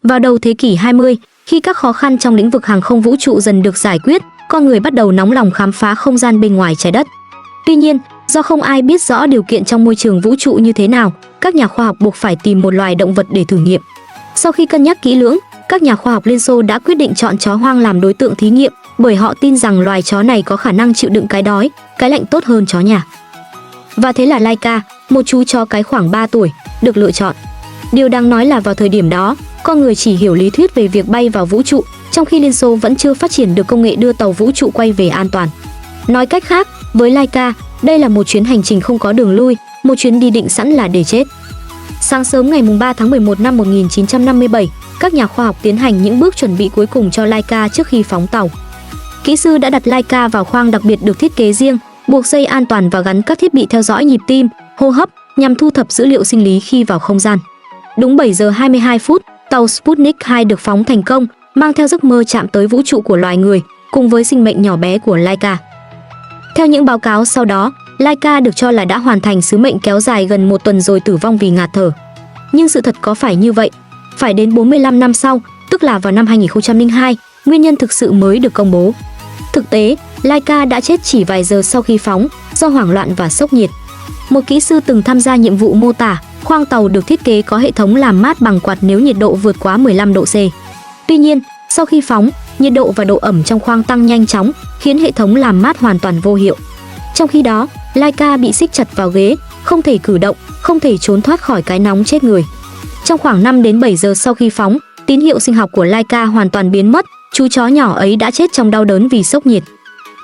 Vào đầu thế kỷ 20, khi các khó khăn trong lĩnh vực hàng không vũ trụ dần được giải quyết, con người bắt đầu nóng lòng khám phá không gian bên ngoài trái đất. Tuy nhiên, do không ai biết rõ điều kiện trong môi trường vũ trụ như thế nào, các nhà khoa học buộc phải tìm một loài động vật để thử nghiệm. Sau khi cân nhắc kỹ lưỡng, các nhà khoa học Liên Xô đã quyết định chọn chó hoang làm đối tượng thí nghiệm, bởi họ tin rằng loài chó này có khả năng chịu đựng cái đói, cái lạnh tốt hơn chó nhà. Và thế là Laika, một chú chó cái khoảng 3 tuổi, được lựa chọn. Điều đáng nói là vào thời điểm đó, con người chỉ hiểu lý thuyết về việc bay vào vũ trụ, trong khi Liên Xô vẫn chưa phát triển được công nghệ đưa tàu vũ trụ quay về an toàn. Nói cách khác, với Laika, đây là một chuyến hành trình không có đường lui, một chuyến đi định sẵn là để chết. Sáng sớm ngày 3 tháng 11 năm 1957, các nhà khoa học tiến hành những bước chuẩn bị cuối cùng cho Laika trước khi phóng tàu. Kỹ sư đã đặt Laika vào khoang đặc biệt được thiết kế riêng, buộc dây an toàn và gắn các thiết bị theo dõi nhịp tim, hô hấp nhằm thu thập dữ liệu sinh lý khi vào không gian. Đúng 7 giờ 22 phút, tàu Sputnik 2 được phóng thành công, mang theo giấc mơ chạm tới vũ trụ của loài người, cùng với sinh mệnh nhỏ bé của Laika. Theo những báo cáo sau đó, Laika được cho là đã hoàn thành sứ mệnh kéo dài gần 1 tuần rồi tử vong vì ngạt thở. Nhưng sự thật có phải như vậy? Phải đến 45 năm sau, tức là vào năm 2002, nguyên nhân thực sự mới được công bố. Thực tế, Laika đã chết chỉ vài giờ sau khi phóng, do hoảng loạn và sốc nhiệt. Một kỹ sư từng tham gia nhiệm vụ mô tả, khoang tàu được thiết kế có hệ thống làm mát bằng quạt nếu nhiệt độ vượt quá 15 độ C. Tuy nhiên, sau khi phóng, nhiệt độ và độ ẩm trong khoang tăng nhanh chóng, khiến hệ thống làm mát hoàn toàn vô hiệu. Trong khi đó, Laika bị xích chặt vào ghế, không thể cử động, không thể trốn thoát khỏi cái nóng chết người. Trong khoảng 5 đến 7 giờ sau khi phóng, tín hiệu sinh học của Laika hoàn toàn biến mất, chú chó nhỏ ấy đã chết trong đau đớn vì sốc nhiệt.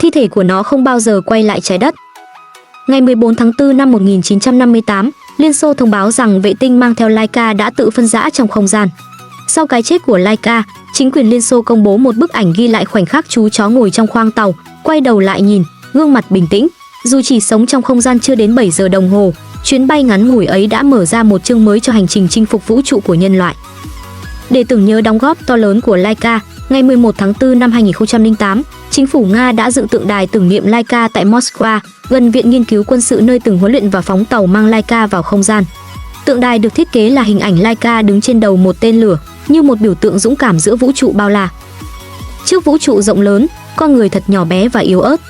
Thi thể của nó không bao giờ quay lại trái đất. Ngày 14 tháng 4 năm 1958, Liên Xô thông báo rằng vệ tinh mang theo Laika đã tự phân rã trong không gian. Sau cái chết của Laika, chính quyền Liên Xô công bố một bức ảnh ghi lại khoảnh khắc chú chó ngồi trong khoang tàu, quay đầu lại nhìn, gương mặt bình tĩnh. Dù chỉ sống trong không gian chưa đến 7 giờ đồng hồ, chuyến bay ngắn ngủi ấy đã mở ra một chương mới cho hành trình chinh phục vũ trụ của nhân loại. Để tưởng nhớ đóng góp to lớn của Laika, ngày 11 tháng 4 năm 2008, chính phủ Nga đã dựng tượng đài tưởng niệm Laika tại Moscow, gần viện nghiên cứu quân sự nơi từng huấn luyện và phóng tàu mang Laika vào không gian. Tượng đài được thiết kế là hình ảnh Laika đứng trên đầu một tên lửa, như một biểu tượng dũng cảm giữa vũ trụ bao la. Trước vũ trụ rộng lớn, con người thật nhỏ bé và yếu ớt.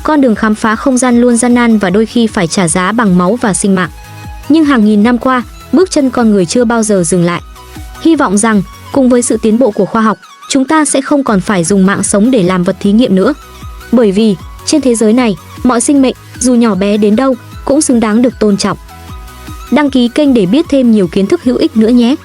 Con đường khám phá không gian luôn gian nan và đôi khi phải trả giá bằng máu và sinh mạng. Nhưng hàng nghìn năm qua, bước chân con người chưa bao giờ dừng lại. Hy vọng rằng, cùng với sự tiến bộ của khoa học, chúng ta sẽ không còn phải dùng mạng sống để làm vật thí nghiệm nữa. Bởi vì, trên thế giới này, mọi sinh mệnh, dù nhỏ bé đến đâu, cũng xứng đáng được tôn trọng. Đăng ký kênh để biết thêm nhiều kiến thức hữu ích nữa nhé!